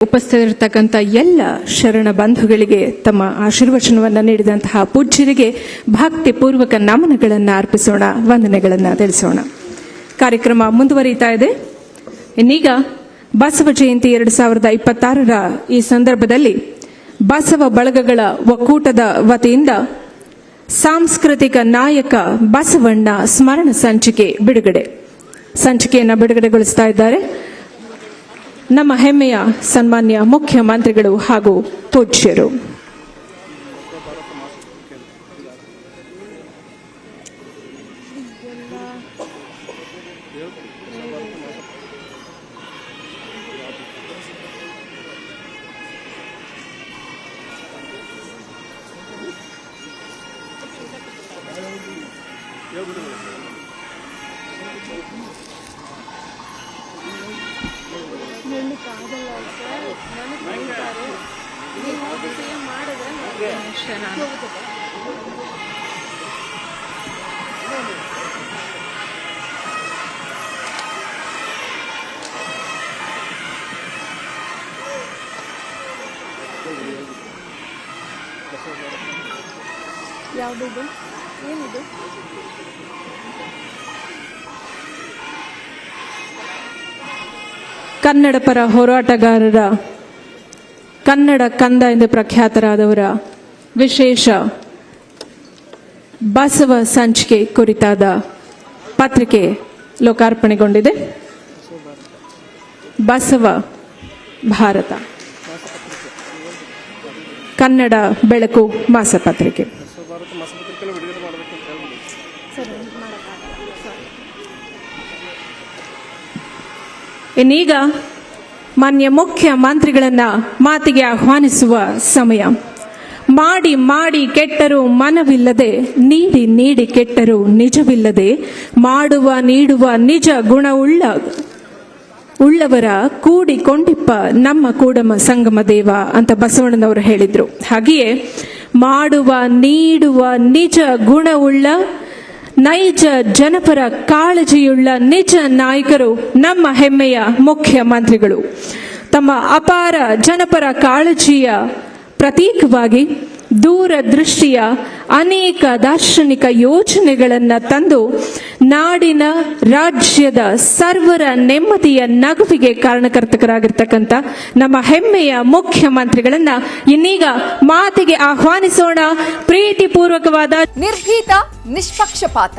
ಉಪಸ್ಥಿತರಿರತಕ್ಕಂಥ ಎಲ್ಲ ಶರಣ ಬಂಧುಗಳಿಗೆ ತಮ್ಮ ಆಶೀರ್ವಚನವನ್ನು ನೀಡಿದಂತಹ ಪೂಜ್ಯರಿಗೆ ಭಕ್ತಿಪೂರ್ವಕ ನಮನಗಳನ್ನು ಅರ್ಪಿಸೋಣ, ವಂದನೆಗಳನ್ನು ತಿಳಿಸೋಣ. ಕಾರ್ಯಕ್ರಮ ಮುಂದುವರಿಯುತ್ತಾ ಇದೆ. ಇನ್ನೀಗ ಬಸವ ಜಯಂತಿ 2026ರ ಈ ಸಂದರ್ಭದಲ್ಲಿ ಬಸವ ಬಳಗಗಳ ಒಕ್ಕೂಟದ ವತಿಯಿಂದ ಸಾಂಸ್ಕೃತಿಕ ನಾಯಕ ಬಸವಣ್ಣ ಸ್ಮರಣ ಸಂಚಿಕೆಯನ್ನು ಬಿಡುಗಡೆಗೊಳಿಸ್ತಾ ಇದ್ದಾರೆ ನಮ್ಮ ಹೆಮ್ಮೆಯ ಸನ್ಮಾನ್ಯ ಮುಖ್ಯಮಂತ್ರಿಗಳು ಹಾಗೂ ಪೂಜ್ಯರು. ಯಾವುದಿದು ಏನಿದು? ಕನ್ನಡ ಪರ ಹೋರಾಟಗಾರರ, ಕನ್ನಡ ಕಂದ ಎಂದು ಪ್ರಖ್ಯಾತರಾದವರ ವಿಶೇಷ ಬಸವ ಸಂಚಿಕೆ ಕುರಿತಾದ ಪತ್ರಿಕೆ ಲೋಕಾರ್ಪಣೆಗೊಂಡಿದೆ. ಬಸವ ಭಾರತ ಕನ್ನಡ ಬೆಳಕು ಮಾಸಪತ್ರಿಕೆ. ಇನ್ನೀಗ ಮಾನ್ಯ ಮುಖ್ಯಮಂತ್ರಿಗಳನ್ನ ಮಾತಿಗೆ ಆಹ್ವಾನಿಸುವ ಸಮಯ. ಮಾಡಿ ಮಾಡಿ ಕೆಟ್ಟರೂ ಮನವಿಲ್ಲದೆ, ನೀಡಿ ನೀಡಿ ಕೆಟ್ಟರೂ ನಿಜವಿಲ್ಲದೆ, ಮಾಡುವ ನೀಡುವ ನಿಜ ಉಳ್ಳವರ ಕೂಡಿಕೊಂಡಿಪ್ಪ ನಮ್ಮ ಕೂಡಮ ಸಂಗಮ ದೇವ ಅಂತ ಬಸವಣ್ಣನವರು ಹೇಳಿದ್ರು. ಹಾಗೆಯೇ ಮಾಡುವ ನೀಡುವ ನಿಜ ಗುಣವುಳ್ಳ ನೈಜ ಜನಪರ ಕಾಳಜಿಯುಳ್ಳ ನಿಜ ನಾಯಕರು ನಮ್ಮ ಹೆಮ್ಮೆಯ ಮುಖ್ಯಮಂತ್ರಿಗಳು. ತಮ್ಮ ಅಪಾರ ಜನಪರ ಕಾಳಜಿಯ ಪ್ರತೀಕವಾಗಿ ದೂರದೃಷ್ಟಿಯ ಅನೇಕ ದಾರ್ಶನಿಕ ಯೋಜನೆಗಳನ್ನು ತಂದು ನಾಡಿನ, ರಾಜ್ಯದ ಸರ್ವರ ನೆಮ್ಮದಿಯ ನಗುವಿಗೆ ಕಾರಣಕರ್ತಕರಾಗಿರ್ತಕ್ಕಂಥ ನಮ್ಮ ಹೆಮ್ಮೆಯ ಮುಖ್ಯಮಂತ್ರಿಗಳನ್ನ ಇನ್ನೀಗ ಮಾತಿಗೆ ಆಹ್ವಾನಿಸೋಣ. ಪ್ರೀತಿಪೂರ್ವಕವಾದ, ನಿರ್ಭೀತ, ನಿಷ್ಪಕ್ಷಪಾತ,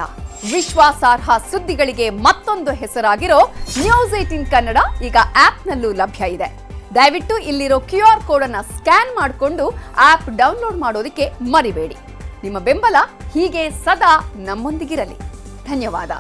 ವಿಶ್ವಾಸಾರ್ಹ ಸುದ್ದಿಗಳಿಗೆ ಮತ್ತೊಂದು ಹೆಸರಾಗಿರೋ ನ್ಯೂಸ್ 18 ಕನ್ನಡ ಈಗ ಆಪ್ನಲ್ಲೂ ಲಭ್ಯ ಇದೆ. ದಯವಿಟ್ಟು ಇಲ್ಲಿರೋ QR ಕೋಡ್ ಅನ್ನ ಸ್ಕ್ಯಾನ್ ಮಾಡಿಕೊಂಡು ಆಪ್ ಡೌನ್ಲೋಡ್ ಮಾಡೋದಕ್ಕೆ ಮರಿಬೇಡಿ. ನಿಮ್ಮ ಬೆಂಬಲ ಹೀಗೆ ಸದಾ ನಮ್ಮೊಂದಿಗಿರಲಿ. ಧನ್ಯವಾದ.